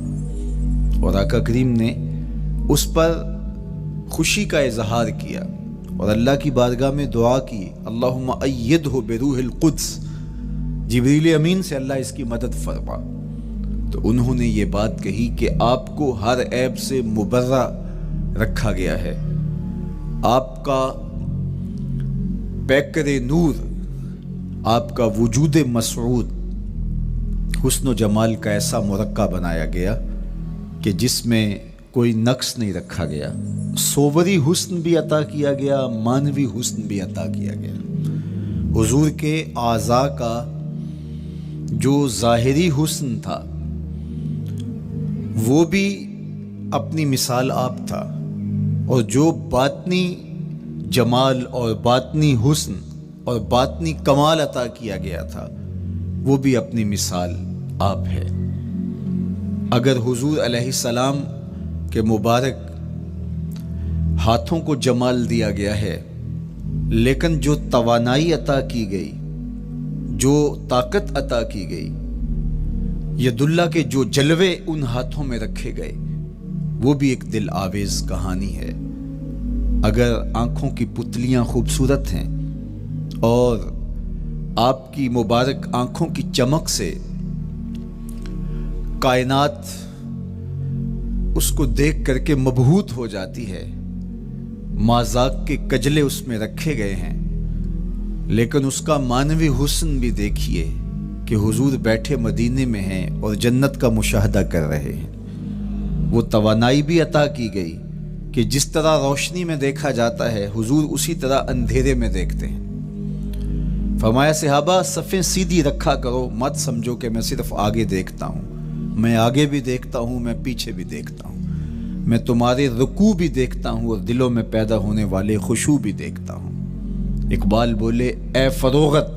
S1: اور آقا کریم نے اس پر خوشی کا اظہار کیا اور اللہ کی بارگاہ میں دعا کی، اللہم ایدہ بروح القدس، جبریل امین سے اللہ اس کی مدد فرما۔ تو انہوں نے یہ بات کہی کہ آپ کو ہر عیب سے مبرہ رکھا گیا ہے، آپ کا پیکر نور، آپ کا وجود مسعود حسن و جمال کا ایسا مرقع بنایا گیا کہ جس میں کوئی نقص نہیں رکھا گیا۔ صوری حسن بھی عطا کیا گیا، مانوی حسن بھی عطا کیا گیا۔ حضور کے اعضاء کا جو ظاہری حسن تھا وہ بھی اپنی مثال آپ تھا، اور جو باطنی جمال اور باطنی حسن اور باطنی کمال عطا کیا گیا تھا وہ بھی اپنی مثال آپ ہے۔ اگر حضور علیہ السلام کے مبارک ہاتھوں کو جمال دیا گیا ہے، لیکن جو توانائی عطا کی گئی، جو طاقت عطا کی گئی، ید اللہ کے جو جلوے ان ہاتھوں میں رکھے گئے، وہ بھی ایک دل آویز کہانی ہے۔ اگر آنکھوں کی پتلیاں خوبصورت ہیں اور آپ کی مبارک آنکھوں کی چمک سے کائنات اس کو دیکھ کر کے مبہوت ہو جاتی ہے، مازاق کے کجلے اس میں رکھے گئے ہیں، لیکن اس کا معنوی حسن بھی دیکھیے کہ حضور بیٹھے مدینے میں ہیں اور جنت کا مشاہدہ کر رہے ہیں۔ وہ توانائی بھی عطا کی گئی کہ جس طرح روشنی میں دیکھا جاتا ہے حضور اسی طرح اندھیرے میں دیکھتے ہیں۔ فرمایا صحابہ صفیں سیدھی رکھا کرو، مت سمجھو کہ میں صرف آگے دیکھتا ہوں، میں آگے بھی دیکھتا ہوں، میں پیچھے بھی دیکھتا ہوں، میں تمہارے رکوع بھی دیکھتا ہوں اور دلوں میں پیدا ہونے والے خشوع بھی دیکھتا ہوں۔ اقبال بولے، اے فروغت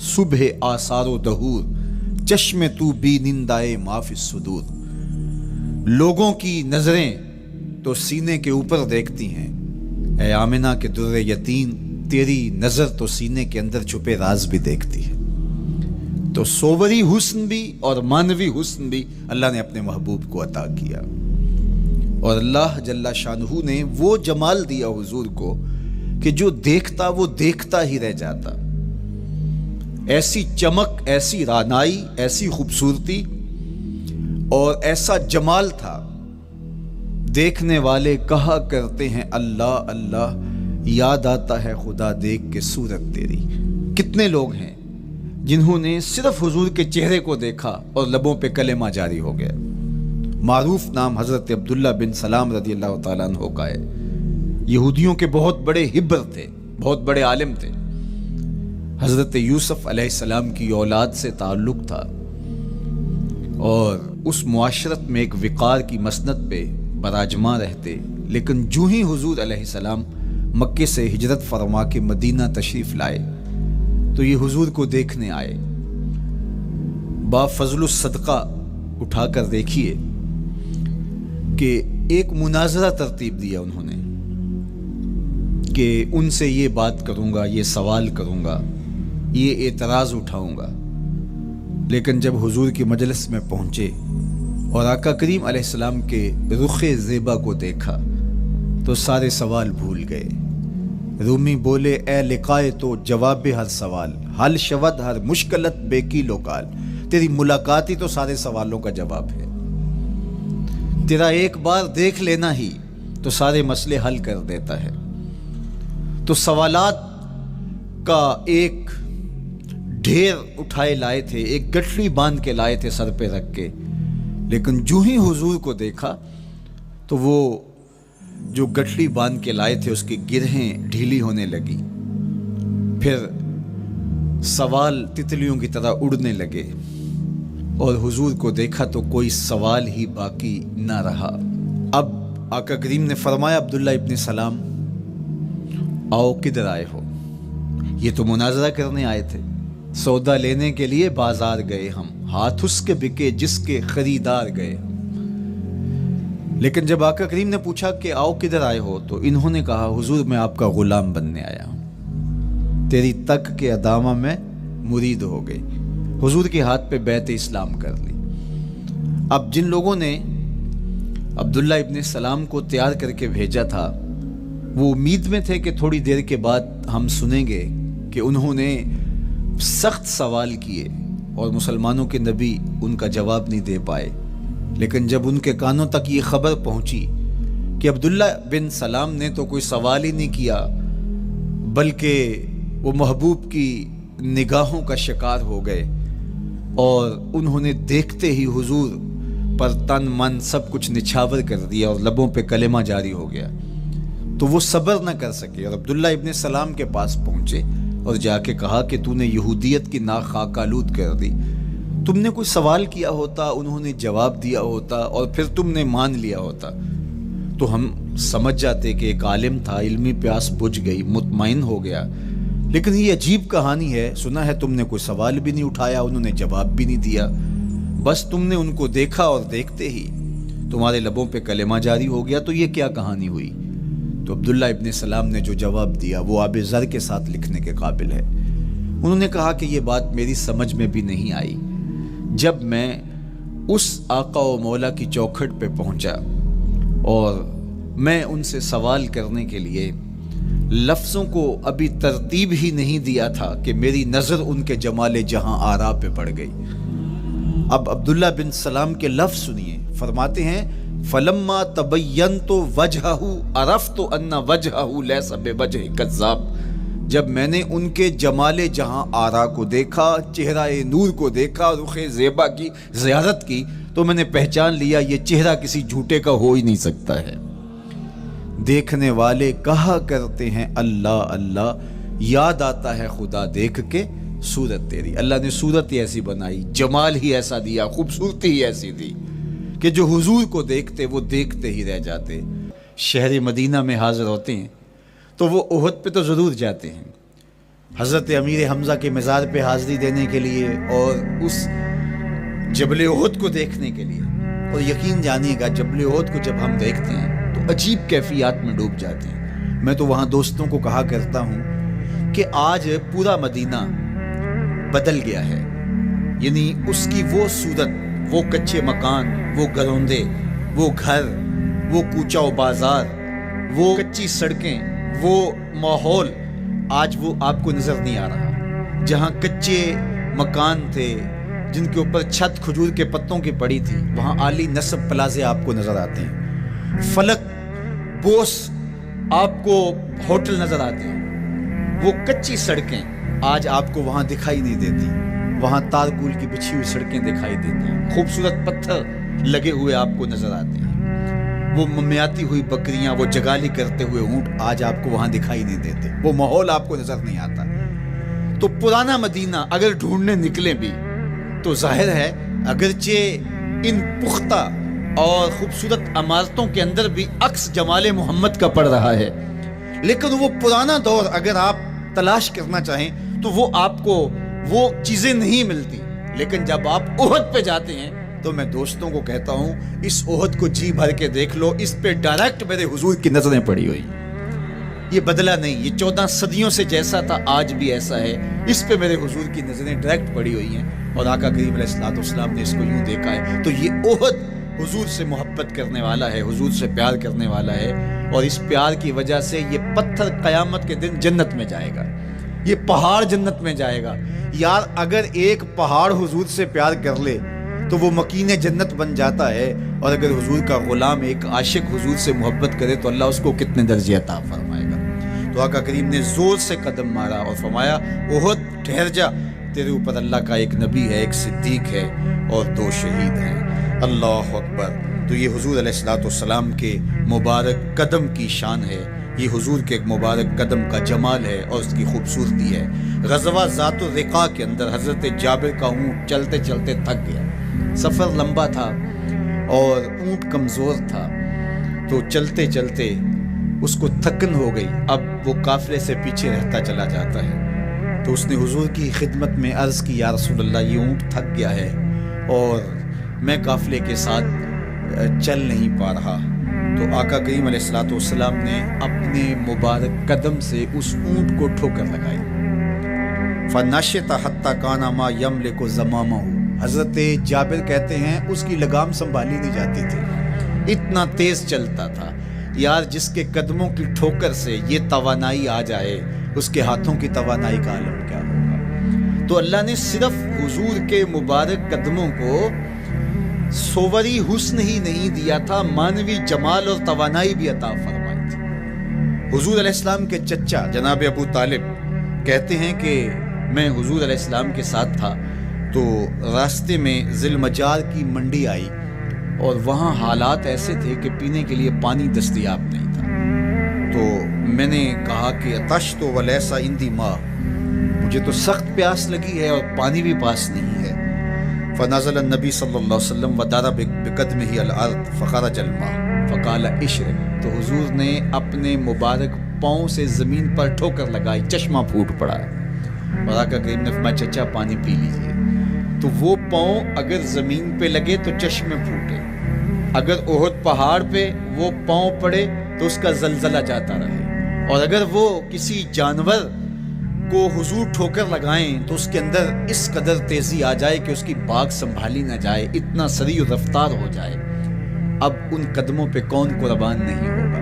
S1: صبح آثار و دہور، چشم تو بی نندائے ما فی الصدور۔ لوگوں کی نظریں تو سینے کے اوپر دیکھتی ہیں، اے آمنہ کے در یتیم، تیری نظر تو سینے کے اندر چھپے راز بھی دیکھتی ہے۔ تو صوری حسن بھی اور مانوی حسن بھی اللہ نے اپنے محبوب کو عطا کیا، اور اللہ جل شانہ نے وہ جمال دیا حضور کو کہ جو دیکھتا وہ دیکھتا ہی رہ جاتا۔ ایسی چمک، ایسی رانائی، ایسی خوبصورتی اور ایسا جمال تھا، دیکھنے والے کہا کرتے ہیں اللہ اللہ، یاد آتا ہے خدا دیکھ کے صورت تیری۔ کتنے لوگ ہیں جنہوں نے صرف حضور کے چہرے کو دیکھا اور لبوں پہ کلمہ جاری ہو گیا۔ معروف نام حضرت عبداللہ بن سلام رضی اللہ تعالیٰ عنہ کا ہے، یہودیوں کے بہت بڑے حبر تھے، بہت بڑے عالم تھے، حضرت یوسف علیہ السلام کی اولاد سے تعلق تھا، اور اس معاشرت میں ایک وقار کی مسند پہ براجماں رہتے، لیکن جو ہی حضور علیہ السلام مکے سے ہجرت فرما کے مدینہ تشریف لائے تو یہ حضور کو دیکھنے آئے۔ با فضل الصدقہ اٹھا کر دیکھیے کہ ایک مناظرہ ترتیب دیا انہوں نے کہ ان سے یہ بات کروں گا، یہ سوال کروں گا، یہ اعتراض اٹھاؤں گا، لیکن جب حضور کی مجلس میں پہنچے اور آقا کریم علیہ السلام کے رخ زیبا کو دیکھا تو سارے سوال بھول گئے۔ رومی بولے، اے لقائے تو جواب ہر سوال، حل شود ہر مشکلت بے کی لوکال۔ تیری ملاقات ہی تو سارے سوالوں کا جواب ہے، تیرا ایک بار دیکھ لینا ہی تو سارے مسئلے حل کر دیتا ہے۔ تو سوالات کا ایک ڈھیر اٹھائے لائے تھے، ایک گٹھڑی باندھ کے لائے تھے سر پہ رکھ کے، لیکن جو ہی حضور کو دیکھا تو وہ جو گٹھڑی باندھ کے لائے تھے اس کی گرہیں ڈھیلی ہونے لگی، پھر سوال تتلیوں کی طرح اڑنے لگے، اور حضور کو دیکھا تو کوئی سوال ہی باقی نہ رہا۔ اب آقا کریم نے فرمایا عبداللہ ابن سلام آؤ کدھر آئے ہو؟ یہ تو مناظرہ کرنے آئے تھے، سودا لینے کے لیے بازار گئے ہم، ہاتھ اس کے بکے جس کے خریدار گئے ہم۔ لیکن جب آقا کریم نے پوچھا کہ آؤ کدھر آئے ہو تو انہوں نے کہا حضور میں آپ کا غلام بننے آیا ہوں، تیری تک کے ادامہ میں مرید ہو گئی، حضور کے ہاتھ پہ بیعت اسلام کر لی۔ اب جن لوگوں نے عبداللہ ابن سلام کو تیار کر کے بھیجا تھا وہ امید میں تھے کہ تھوڑی دیر کے بعد ہم سنیں گے کہ انہوں نے سخت سوال کیے اور مسلمانوں کے نبی ان کا جواب نہیں دے پائے، لیکن جب ان کے کانوں تک یہ خبر پہنچی کہ عبداللہ بن سلام نے تو کوئی سوال ہی نہیں کیا بلکہ وہ محبوب کی نگاہوں کا شکار ہو گئے، اور انہوں نے دیکھتے ہی حضور پر تن من سب کچھ نچھاور کر دیا اور لبوں پہ کلمہ جاری ہو گیا، تو وہ صبر نہ کر سکے اور عبداللہ ابن سلام کے پاس پہنچے اور جا کے کہا کہ تو نے یہودیت کی ناک خاک آلود کر دی، تم نے کوئی سوال کیا ہوتا، انہوں نے جواب دیا ہوتا اور پھر تم نے مان لیا ہوتا تو ہم سمجھ جاتے کہ ایک عالم تھا، علمی پیاس بجھ گئی، مطمئن ہو گیا، لیکن یہ عجیب کہانی ہے، سنا ہے تم نے کوئی سوال بھی نہیں اٹھایا، انہوں نے جواب بھی نہیں دیا، بس تم نے ان کو دیکھا اور دیکھتے ہی تمہارے لبوں پہ کلمہ جاری ہو گیا، تو یہ کیا کہانی ہوئی؟ تو عبداللہ ابن سلام نے جو جواب دیا وہ آب زر کے ساتھ لکھنے کے قابل ہے۔ انہوں نے کہا کہ یہ بات میری سمجھ میں بھی نہیں آئی، جب میں اس آقا و مولا کی چوکھٹ پہ پہنچا اور میں ان سے سوال کرنے کے لیے لفظوں کو ابھی ترتیب ہی نہیں دیا تھا کہ میری نظر ان کے جمال جہاں آرا پہ پڑ گئی۔ اب عبداللہ بن سلام کے لفظ سنیے، فرماتے ہیں فلما تبینت وجہہ عرفت ان وجہہ لیس بوجہ کذاب، جب میں نے ان کے جمال جہاں آرا کو دیکھا، چہرہ نور کو دیکھا، رخ زیبا کی زیارت کی، تو میں نے پہچان لیا یہ چہرہ کسی جھوٹے کا ہو ہی نہیں سکتا ہے۔ دیکھنے والے کہا کرتے ہیں اللہ اللہ، یاد آتا ہے خدا دیکھ کے صورت تیری، اللہ نے صورت ہی ایسی بنائی، جمال ہی ایسا دیا، خوبصورتی ہی ایسی دی کہ جو حضور کو دیکھتے وہ دیکھتے ہی رہ جاتے۔ شہر مدینہ میں حاضر ہوتے ہیں تو وہ احد پہ تو ضرور جاتے ہیں، حضرت امیر حمزہ کے مزار پہ حاضری دینے کے لیے اور اس جبل احد کو دیکھنے کے لیے، اور یقین جانیے گا جبل احد کو جب ہم دیکھتے ہیں تو عجیب کیفیات میں ڈوب جاتے ہیں۔ میں تو وہاں دوستوں کو کہا کرتا ہوں کہ آج پورا مدینہ بدل گیا ہے، یعنی اس کی وہ صورت، وہ کچے مکان، وہ گروندے، وہ گھر، وہ کوچہ و بازار، وہ کچی سڑکیں، وہ ماحول آج وہ آپ کو نظر نہیں آ رہا۔ جہاں کچے مکان تھے جن کے اوپر چھت کھجور کے پتوں کی پڑی تھی، وہاں عالی نصب پلازے آپ کو نظر آتے ہیں، فلک بوس آپ کو ہوٹل نظر آتے ہیں، وہ کچی سڑکیں آج آپ کو وہاں دکھائی نہیں دیتی، وہاں تارکول کی بچھی ہوئی سڑکیں دکھائی دیتی ہیں، خوبصورت پتھر لگے ہوئے آپ کو نظر آتے ہیں، وہ ممیاتی ہوئی بکریاں، وہ جگالی کرتے ہوئے اونٹ آج آپ کو وہاں دکھائی نہیں دیتے، وہ ماحول آپ کو نظر نہیں آتا۔ تو پرانا مدینہ اگر ڈھونڈنے نکلیں بھی تو ظاہر ہے اگرچہ ان پختہ اور خوبصورت عمارتوں کے اندر بھی عکس جمال محمد کا پڑ رہا ہے، لیکن وہ پرانا دور اگر آپ تلاش کرنا چاہیں تو وہ آپ کو وہ چیزیں نہیں ملتی، لیکن جب آپ احد پہ جاتے ہیں تو میں دوستوں کو کہتا ہوں اس احد کو جی بھر کے دیکھ لو، اس پہ ڈائریکٹ میرے حضور کی نظریں پڑی ہوئی، یہ بدلا نہیں، یہ 14 صدیوں سے جیسا تھا آج بھی ایسا ہے، اس پہ میرے حضور کی نظریں ڈائریکٹ پڑی ہوئی ہیں، اور آقا کریم علیہ الصلوۃ والسلام نے اس کو یوں دیکھا ہے۔ تو یہ احد حضور سے محبت کرنے والا ہے، حضور سے پیار کرنے والا ہے، اور اس پیار کی وجہ سے یہ پتھر قیامت کے دن جنت میں جائے گا، یہ پہاڑ جنت میں جائے گا۔ یار اگر ایک پہاڑ حضور سے پیار کر لے تو وہ مکین جنت بن جاتا ہے، اور اگر حضور کا غلام ایک عاشق حضور سے محبت کرے تو اللہ اس کو کتنے درجے عطا فرمائے گا۔ تو آقا کریم نے زور سے قدم مارا اور فرمایا احد ٹھہر جا، تیرے اوپر اللہ کا ایک نبی ہے، ایک صدیق ہے اور 2 شہید ہیں۔ اللہ اکبر۔ تو یہ حضور علیہ الصلوۃ والسلام کے مبارک قدم کی شان ہے، یہ حضور کے ایک مبارک قدم کا جمال ہے اور اس کی خوبصورتی ہے۔ غزوہ ذات الرقاع کے اندر حضرت جابر کا اونٹ چلتے چلتے تھک گیا، سفر لمبا تھا اور اونٹ کمزور تھا، تو چلتے چلتے اس کو تھکن ہو گئی، اب وہ قافلے سے پیچھے رہتا چلا جاتا ہے۔ تو اس نے حضور کی خدمت میں عرض کی، یا رسول اللہ یہ اونٹ تھک گیا ہے اور میں قافلے کے ساتھ چل نہیں پا رہا۔ تو آقا کریم علیہ الصلوۃ والسلام نے اپنے مبارک قدم سے اس اونٹ کو ٹھوکر لگائی۔ فنشط حتی کان ما یملک زمامہ، حضرت جابر کہتے ہیں اس کی لگام سنبھالی نہیں جاتی تھی، اتنا تیز چلتا تھا۔ یار جس کے قدموں کی ٹھوکر سے یہ توانائی آ جائے، اس کے ہاتھوں کی توانائی کا عالم کیا ہوگا۔ تو اللہ نے صرف حضور کے مبارک قدموں کو صوری حسن ہی نہیں دیا تھا، مانوی جمال اور توانائی بھی عطا فرمائی تھی۔ حضور علیہ السلام کے چچا جناب ابو طالب کہتے ہیں کہ میں حضور علیہ السلام کے ساتھ تھا، تو راستے میں ذی المجال کی منڈی آئی اور وہاں حالات ایسے تھے کہ پینے کے لیے پانی دستیاب نہیں تھا۔ تو میں نے کہا کہ عطشت ولیس عندی ماء، مجھے تو سخت پیاس لگی ہے اور پانی بھی پاس نہیں ہے۔ فنزل النبی صلی اللہ علیہ وسلم وضرب بقدمہ الارض فخرج الماء فقال اشرب، تو حضور نے اپنے مبارک پاؤں سے زمین پر ٹھوکر لگائی، چشمہ پھوٹ پڑا اور آقا کریم نے فرمایا چچا پانی پی لیجیے۔ تو وہ پاؤں اگر زمین پہ لگے تو چشمے پھوٹے، اگر احد پہاڑ پہ وہ پاؤں پڑے تو اس کا زلزلہ جاتا رہے، اور اگر وہ کسی جانور کو حضور ٹھوکر لگائیں تو اس کے اندر اس قدر تیزی آ جائے کہ اس کی باغ سنبھالی نہ جائے، اتنا سریع رفتار ہو جائے۔ اب ان قدموں پہ کون قربان نہیں ہوگا؟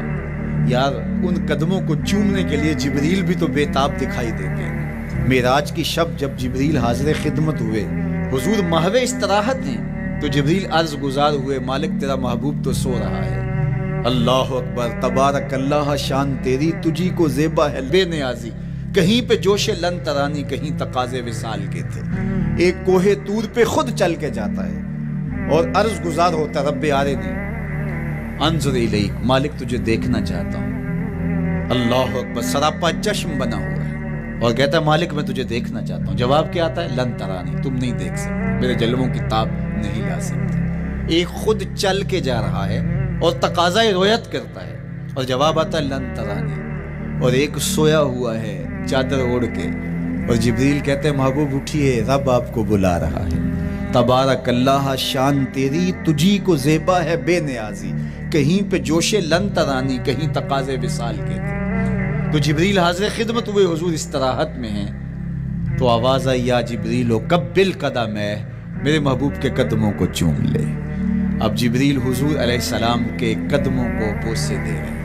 S1: یار ان قدموں کو چومنے کے لیے جبریل بھی تو بے تاب دکھائی دیتے ہیں۔ معراج کی شب جب جبریل حاضر خدمت ہوئے، حضور محو استراحت ہیں، تو جبریل عرض گزار ہوئے مالک تیرا محبوب تو سو رہا ہے۔ اللہ اکبر، تبارک اللہ، شان تیری تجھی کو زیبا ہے بے نیازی، کہیں پہ جوش لن ترانی، کہیں تقاضے وصال کے تھے۔ ایک کوہ طور پہ خود چل کے جاتا ہے اور عرض گزار ہوتا رب آرنی انظر الیک، مالک تجھے دیکھنا چاہتا ہوں۔ اللہ اکبر، سراپا چشم بنا ہوا ہے اور کہتا ہے مالک میں تجھے دیکھنا چاہتا ہوں۔ جواب کیا آتا ہے؟ لن ترانی، تم نہیں دیکھ سکتے، میرے جلووں کی تاب نہیں لا سکتے۔ ایک خود چل کے جا رہا ہے اور تقاضا رویت کرتا ہے، اور جواب آتا ہے لن ترانی، اور ایک سویا ہوا ہے چادر اوڑھ کے، اور جبریل کہتے ہیں محبوب اٹھیے، رب آپ کو بلا رہا ہے۔ تبارک اللہ، شان تیری تجھی کو زیبا ہے بے نیازی، کہیں پہ جوش لن ترانی، کہیں تقاضے وصال کے تھے۔ تو جبریل حاضر خدمت ہوئے، حضور استراحت میں ہیں، تو آواز آئی یا جبریل قبل قدم ہے، میرے محبوب کے قدموں کو چوم لے۔ اب جبریل حضور علیہ السلام کے قدموں کو بوسے دے رہے ہیں۔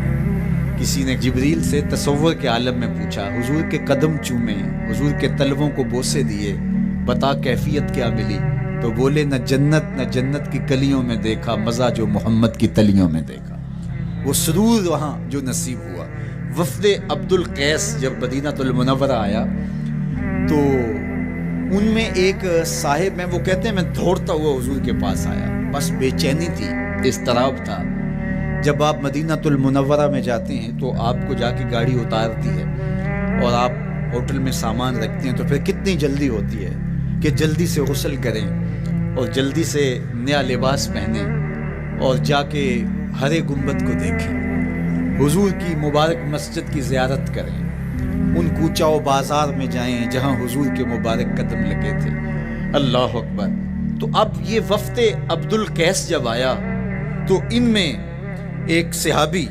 S1: کسی نے جبریل سے تصور کے عالم میں پوچھا، حضور کے قدم چومے، حضور کے تلووں کو بوسے دیے، بتا کیفیت کیا ملی؟ تو بولے نہ جنت کی کلیوں میں دیکھا مزہ جو محمد کی تلیوں میں دیکھا۔ وہ سرور وہاں جو نصیب ہوا۔ وفد عبد القیس جب مدینہ المنورہ آیا تو ان میں ایک صاحب ہیں، وہ کہتے ہیں میں دوڑتا ہوا حضور کے پاس آیا، بس بے چینی تھی، اضطراب تھا۔ جب آپ مدینہ المنورہ میں جاتے ہیں تو آپ کو جا کے گاڑی اتارتی ہے اور آپ ہوٹل میں سامان رکھتے ہیں، تو پھر کتنی جلدی ہوتی ہے کہ جلدی سے غسل کریں اور جلدی سے نیا لباس پہنیں اور جا کے ہرے گنبد کو دیکھیں، حضور کی مبارک مسجد کی زیارت کریں، ان کوچہ و بازار میں جائیں جہاں حضور کے مبارک قدم لگے تھے۔ اللہ اکبر۔ تو اب یہ وفد عبد القیس جب آیا تو ان میں ایک صحابی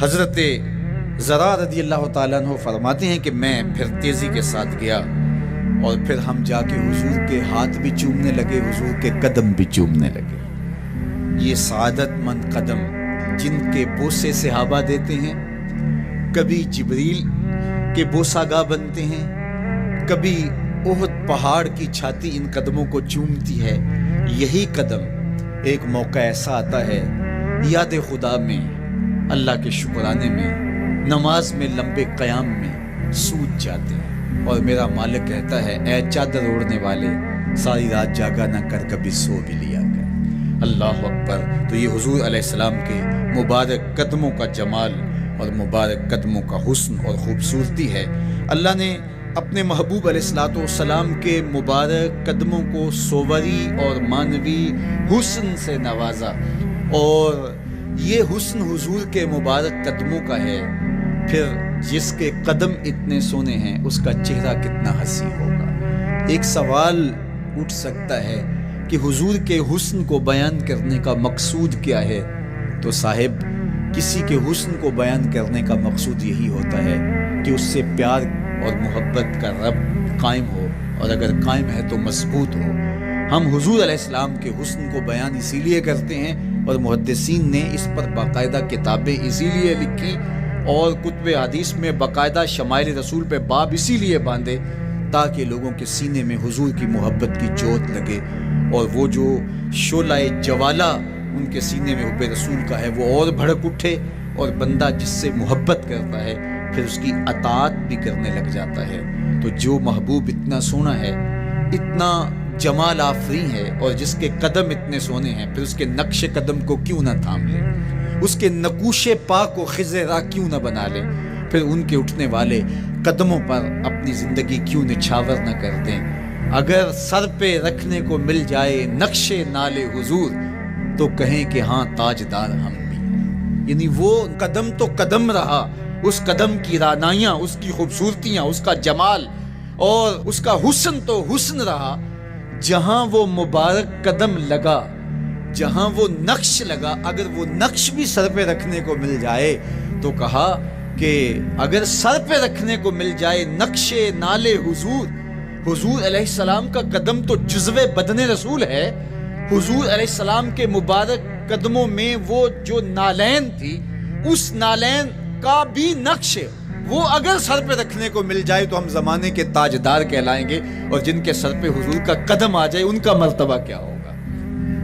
S1: حضرت زرع رضی اللہ تعالیٰ عنہ فرماتے ہیں کہ میں پھر تیزی کے ساتھ گیا اور پھر ہم جا کے حضور کے ہاتھ بھی چومنے لگے، حضور کے قدم بھی چومنے لگے۔ یہ سعادت مند قدم جن کے بوسے صحابہ دیتے ہیں، کبھی جبریل کے بوسہ گاہ بنتے ہیں، کبھی احد پہاڑ کی چھاتی ان قدموں کو چومتی ہے۔ یہی قدم ایک موقع ایسا آتا ہے یاد خدا میں، اللہ کے شکرانے میں، نماز میں، لمبے قیام میں سوج جاتے ہیں۔ اور میرا مالک کہتا ہے اے چادر اوڑھنے والے ساری رات جاگا نہ کر کبھی سو بھی لیا کر۔ اللہ اکبر۔ تو یہ حضور علیہ السلام کے مبارک قدموں کا جمال اور مبارک قدموں کا حسن اور خوبصورتی ہے۔ اللہ نے اپنے محبوب علیہ السلام کے مبارک قدموں کو صوری اور معنوی حسن سے نوازا، اور یہ حسن حضور کے مبارک قدموں کا ہے۔ پھر جس کے قدم اتنے سونے ہیں اس کا چہرہ کتنا حسین ہوگا۔ ایک سوال اٹھ سکتا ہے کہ حضور کے حسن کو بیان کرنے کا مقصود کیا ہے؟ تو صاحب، کسی کے حسن کو بیان کرنے کا مقصود یہی ہوتا ہے کہ اس سے پیار اور محبت کا رب قائم ہو، اور اگر قائم ہے تو مضبوط ہو۔ ہم حضور علیہ السلام کے حسن کو بیان اسی لیے کرتے ہیں، اور محدثین نے اس پر باقاعدہ کتابیں اسی لیے لکھی اور کتب حدیث میں باقاعدہ شمائل رسول پہ باب اسی لیے باندھے تاکہ لوگوں کے سینے میں حضور کی محبت کی جوت لگے، اور وہ جو شعلہ جوالہ ان کے سینے میں حب رسول کا ہے وہ اور بھڑک اٹھے، اور بندہ جس سے محبت کرتا ہے پھر اس کی اطاعت بھی کرنے لگ جاتا ہے۔ تو جو محبوب اتنا سونا ہے، اتنا جمال آفریں ہے، اور جس کے قدم اتنے سونے ہیں، پھر اس کے نقش قدم کو کیوں نہ تھام لے، اس کے نقوش پا کو خض راہ کیوں نہ بنا لے، پھر ان کے اٹھنے والے قدموں پر اپنی زندگی کیوں نچھاور نہ کر دیں۔ اگر سر پہ رکھنے کو مل جائے نقش نال حضور تو کہیں کہ ہاں تاجدار ہم بھی ہیں۔ یعنی وہ قدم تو قدم رہا، اس قدم کی رعنائیاں، اس کی خوبصورتیاں، اس کا جمال اور اس کا حسن تو حسن رہا۔ جہاں وہ مبارک قدم لگا، جہاں وہ نقش لگا، اگر وہ نقش بھی سر پہ رکھنے کو مل جائے تو کہا کہ اگر سر پہ رکھنے کو مل جائے نقش نال حضور، حضور علیہ السلام کا قدم تو جزو بدن رسول ہے۔ حضور علیہ السلام کے مبارک قدموں میں وہ جو نالین تھی، اس نالین کا بھی نقش وہ اگر سر پہ رکھنے کو مل جائے تو ہم زمانے کے تاجدار کہلائیں گے، اور جن کے سر پہ حضور کا قدم آ جائے ان کا مرتبہ کیا ہوگا۔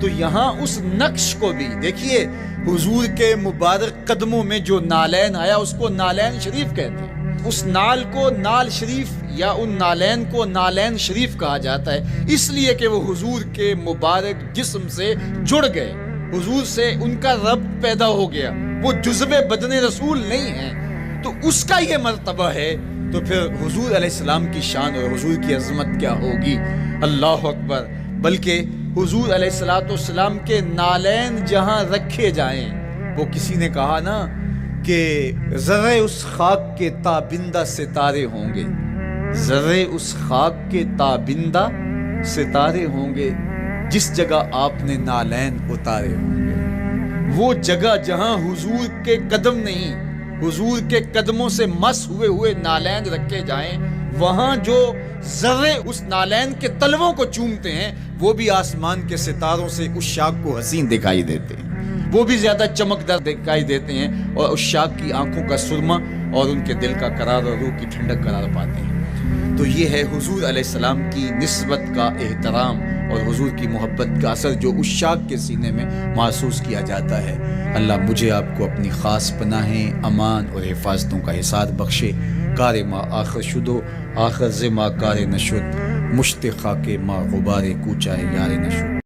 S1: تو یہاں اس نقش کو بھی دیکھیے، حضور کے مبارک قدموں میں جو نالین آیا اس کو نالین شریف کہتے ہیں۔ اس نال کو نال شریف یا ان نالین کو نالین شریف کہا جاتا ہے، اس لیے کہ وہ حضور کے مبارک جسم سے جڑ گئے، حضور سے ان کا ربط پیدا ہو گیا، وہ جزو بدن رسول نہیں ہیں، تو اس کا یہ مرتبہ ہے۔ تو پھر حضور علیہ السلام کی شان اور حضور کی عظمت کیا ہوگی، اللہ اکبر۔ بلکہ حضور علیہ السلام کے نالین جہاں رکھے جائیں، وہ کسی نے کہا نا کہ ذرے اس خاک کے تابندہ ستارے ہوں گے، ذرے اس خاک کے تابندہ ستارے ہوں گے جس جگہ آپ نے نالین اتارے ہوں گے۔ وہ جگہ جہاں حضور کے قدم نہیں، حضور کے قدموں سے مس ہوئے ہوئے نالین رکھے جائیں، وہاں جو ذرے اس نالین کے تلووں کو چومتے ہیں وہ بھی آسمان کے ستاروں سے اس شاخ کو حسین دکھائی دیتے ہیں، وہ بھی زیادہ چمکدار دکھائی دیتے ہیں، اور اس شاخ کی آنکھوں کا سرما اور ان کے دل کا قرار اور روح کی ٹھنڈک قرار پاتے ہیں۔ تو یہ ہے حضور علیہ السلام کی نسبت کا احترام اور حضور کی محبت کا اثر جو اس شاخ کے سینے میں محسوس کیا جاتا ہے۔ اللہ مجھے آپ کو اپنی خاص پناہیں، امان اور حفاظتوں کا حساب بخشے۔ کار ما آخر شدو آخر زما کار نشد، مشت خاک ما غبار کوچہ یار نشد۔